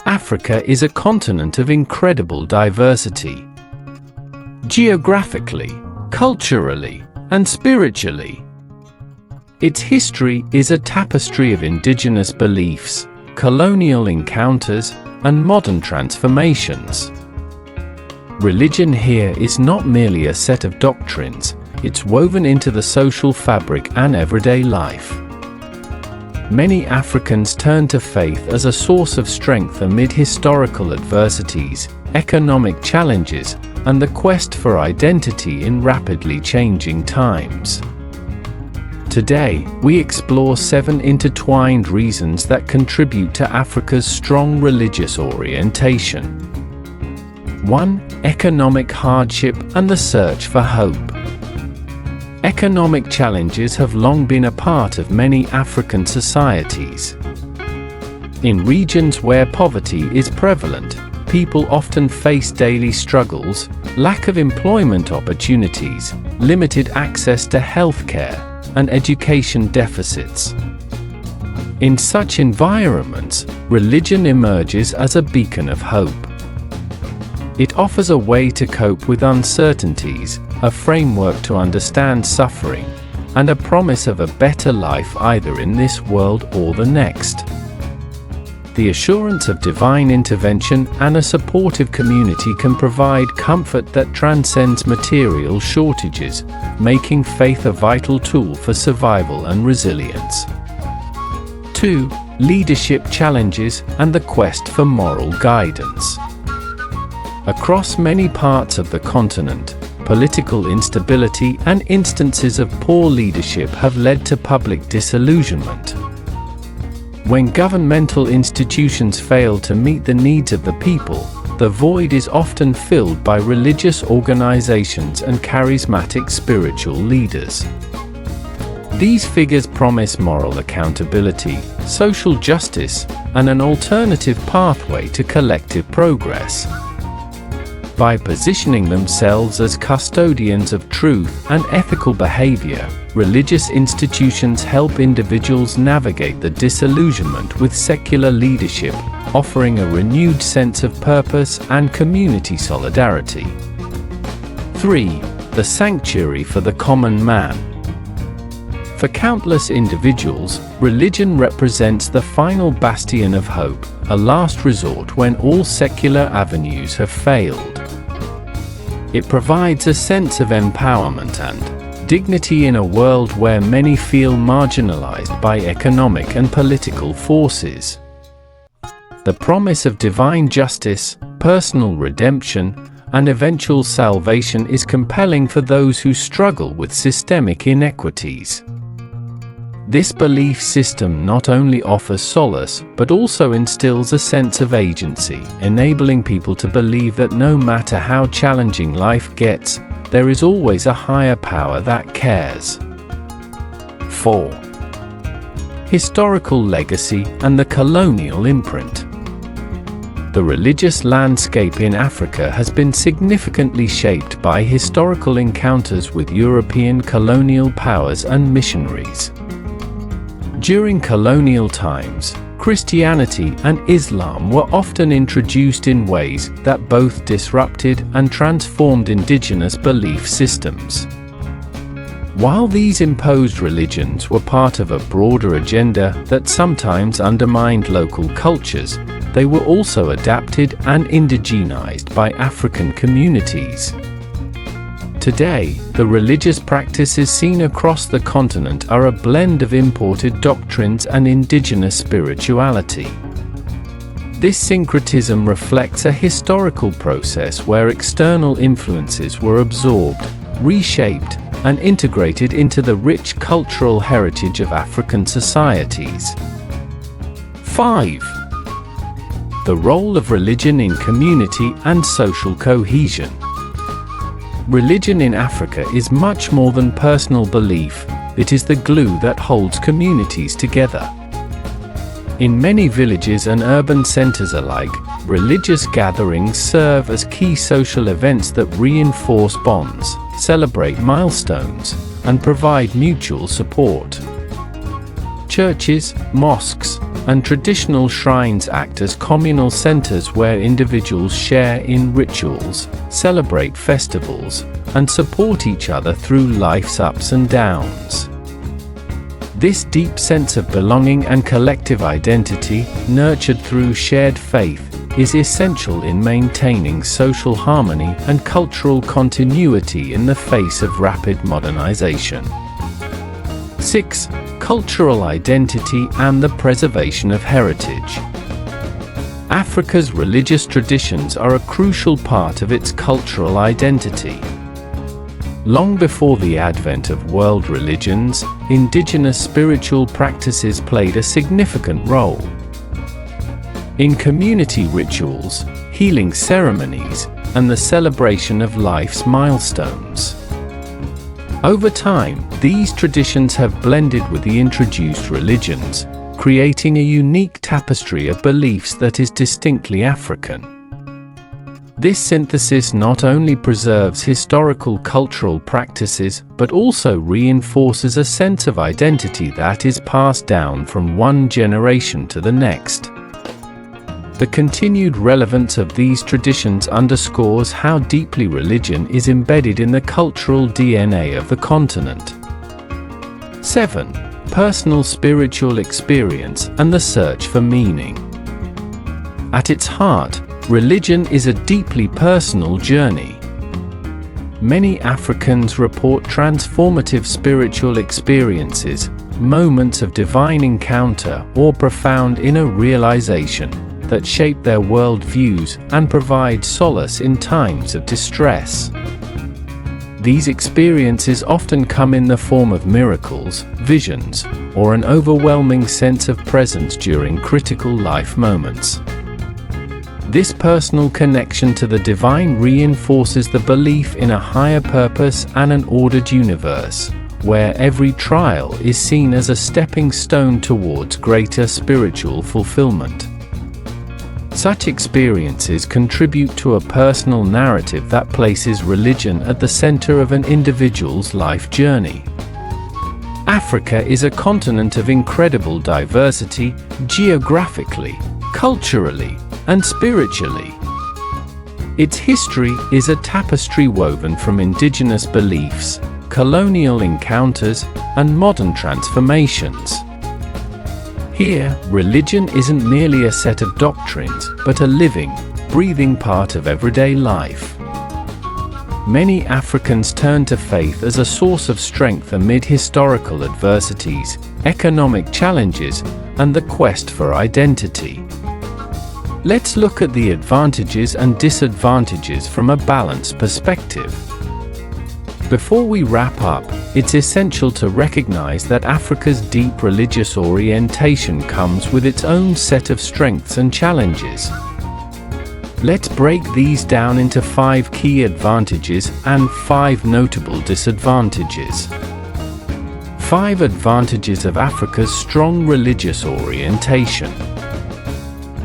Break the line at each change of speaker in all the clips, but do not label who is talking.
Africa is a continent of incredible diversity. Geographically, culturally, and spiritually. Its history is a tapestry of indigenous beliefs, colonial encounters, and modern transformations. Religion here is not merely a set of doctrines, it's woven into the social fabric and everyday life. Many Africans turn to faith as a source of strength amid historical adversities, economic challenges, and the quest for identity in rapidly changing times. Today, we explore 7 intertwined reasons that contribute to Africa's strong religious orientation. 1. Economic hardship and the search for hope. Economic challenges have long been a part of many African societies. In regions where poverty is prevalent, people often face daily struggles, lack of employment opportunities, limited access to healthcare, and education deficits. In such environments, religion emerges as a beacon of hope. It offers a way to cope with uncertainties, a framework to understand suffering, and a promise of a better life either in this world or the next. The assurance of divine intervention and a supportive community can provide comfort that transcends material shortages, making faith a vital tool for survival and resilience. 2. Leadership challenges and the quest for moral guidance. Across many parts of the continent, political instability and instances of poor leadership have led to public disillusionment. When governmental institutions fail to meet the needs of the people, the void is often filled by religious organizations and charismatic spiritual leaders. These figures promise moral accountability, social justice, and an alternative pathway to collective progress. By positioning themselves as custodians of truth and ethical behavior, religious institutions help individuals navigate the disillusionment with secular leadership, offering a renewed sense of purpose and community solidarity. 3. The sanctuary for the common man. For countless individuals, religion represents the final bastion of hope, a last resort when all secular avenues have failed. It provides a sense of empowerment and dignity in a world where many feel marginalized by economic and political forces. The promise of divine justice, personal redemption, and eventual salvation is compelling for those who struggle with systemic inequities. This belief system not only offers solace, but also instills a sense of agency, enabling people to believe that no matter how challenging life gets, there is always a higher power that cares. 4. Historical legacy and the colonial imprint. The religious landscape in Africa has been significantly shaped by historical encounters with European colonial powers and missionaries. During colonial times, Christianity and Islam were often introduced in ways that both disrupted and transformed indigenous belief systems. While these imposed religions were part of a broader agenda that sometimes undermined local cultures, they were also adapted and indigenized by African communities. Today, the religious practices seen across the continent are a blend of imported doctrines and indigenous spirituality. This syncretism reflects a historical process where external influences were absorbed, reshaped, and integrated into the rich cultural heritage of African societies. 5. The role of religion in community and social cohesion. Religion in Africa is much more than personal belief, it is the glue that holds communities together. In many villages and urban centers alike, religious gatherings serve as key social events that reinforce bonds, celebrate milestones, and provide mutual support. Churches, mosques, and traditional shrines act as communal centers where individuals share in rituals, celebrate festivals, and support each other through life's ups and downs. This deep sense of belonging and collective identity, nurtured through shared faith, is essential in maintaining social harmony and cultural continuity in the face of rapid modernization. 6. Cultural identity and the preservation of heritage. Africa's religious traditions are a crucial part of its cultural identity. Long before the advent of world religions, indigenous spiritual practices played a significant role. In community rituals, healing ceremonies, and the celebration of life's milestones. Over time, these traditions have blended with the introduced religions, creating a unique tapestry of beliefs that is distinctly African. This synthesis not only preserves historical cultural practices, but also reinforces a sense of identity that is passed down from one generation to the next. The continued relevance of these traditions underscores how deeply religion is embedded in the cultural DNA of the continent. 7. Personal spiritual experience and the search for meaning. At its heart, religion is a deeply personal journey. Many Africans report transformative spiritual experiences, moments of divine encounter or profound inner realization that shape their worldviews and provide solace in times of distress. These experiences often come in the form of miracles, visions, or an overwhelming sense of presence during critical life moments. This personal connection to the divine reinforces the belief in a higher purpose and an ordered universe, where every trial is seen as a stepping stone towards greater spiritual fulfillment. Such experiences contribute to a personal narrative that places religion at the center of an individual's life journey. Africa is a continent of incredible diversity, geographically, culturally, and spiritually. Its history is a tapestry woven from indigenous beliefs, colonial encounters, and modern transformations. Here, religion isn't merely a set of doctrines, but a living, breathing part of everyday life. Many Africans turn to faith as a source of strength amid historical adversities, economic challenges, and the quest for identity. Let's look at the advantages and disadvantages from a balanced perspective. Before we wrap up, it's essential to recognize that Africa's deep religious orientation comes with its own set of strengths and challenges. Let's break these down into 5 key advantages and 5 notable disadvantages. 5 advantages of Africa's strong religious orientation.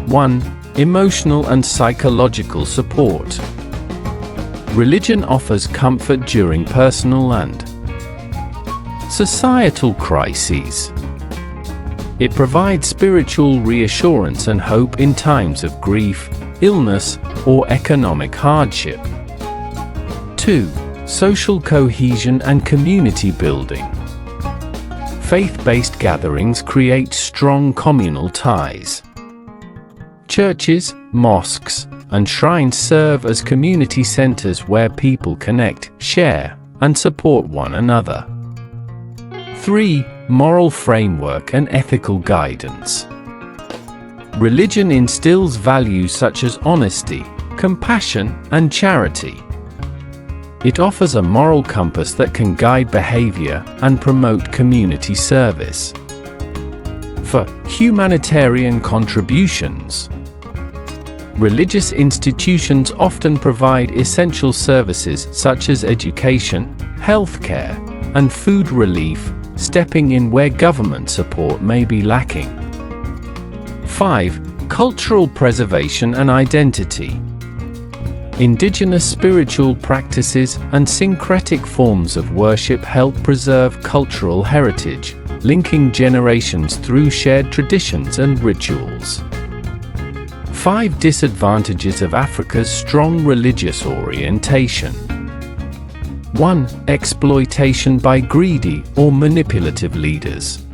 1. Emotional and psychological support. Religion offers comfort during personal and societal crises. It provides spiritual reassurance and hope in times of grief, illness, or economic hardship. 2. Social cohesion and community building. Faith-based gatherings create strong communal ties. Churches, mosques, and shrines serve as community centers where people connect, share, and support one another. 3. Moral framework and ethical guidance. Religion instills values such as honesty, compassion, and charity. It offers a moral compass that can guide behavior and promote community service. 4. Humanitarian contributions. Religious institutions often provide essential services such as education, healthcare, and food relief, stepping in where government support may be lacking. 5. Cultural preservation and identity. Indigenous spiritual practices and syncretic forms of worship help preserve cultural heritage, linking generations through shared traditions and rituals. 5 disadvantages of Africa's strong religious orientation. 1. Exploitation by greedy or manipulative leaders.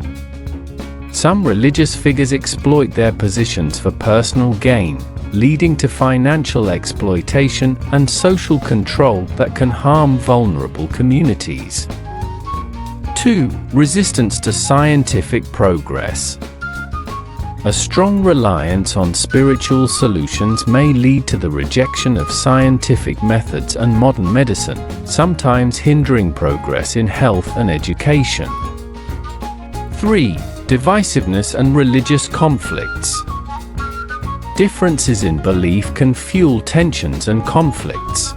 Some religious figures exploit their positions for personal gain, leading to financial exploitation and social control that can harm vulnerable communities. 2. Resistance to scientific progress. A strong reliance on spiritual solutions may lead to the rejection of scientific methods and modern medicine, sometimes hindering progress in health and education. 3. Divisiveness and religious conflicts. Differences in belief can fuel tensions and conflicts.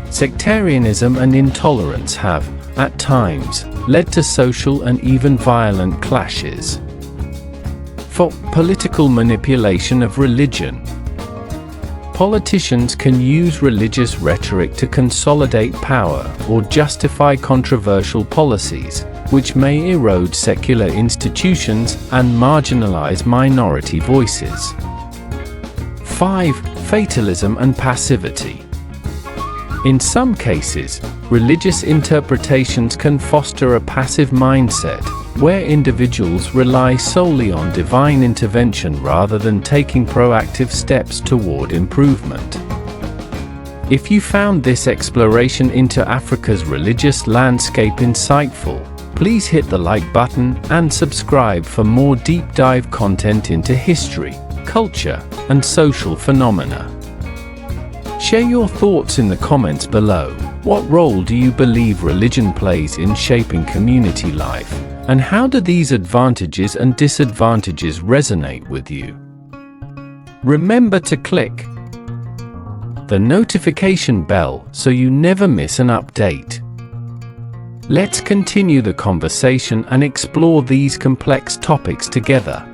Sectarianism and intolerance have, at times, led to social and even violent clashes. 4. Political manipulation of religion. Politicians can use religious rhetoric to consolidate power or justify controversial policies, which may erode secular institutions and marginalize minority voices. 5. Fatalism and passivity. In some cases, religious interpretations can foster a passive mindset, where individuals rely solely on divine intervention rather than taking proactive steps toward improvement. If you found this exploration into Africa's religious landscape insightful, please hit the like button and subscribe for more deep dive content into history, culture, and social phenomena. Share your thoughts in the comments below. What role do you believe religion plays in shaping community life? And how do these advantages and disadvantages resonate with you? Remember to click the notification bell so you never miss an update. Let's continue the conversation and explore these complex topics together.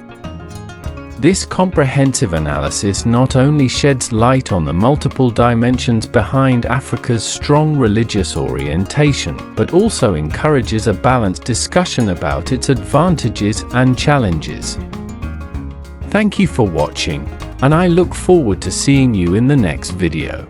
This comprehensive analysis not only sheds light on the multiple dimensions behind Africa's strong religious orientation, but also encourages a balanced discussion about its advantages and challenges. Thank you for watching, and I look forward to seeing you in the next video.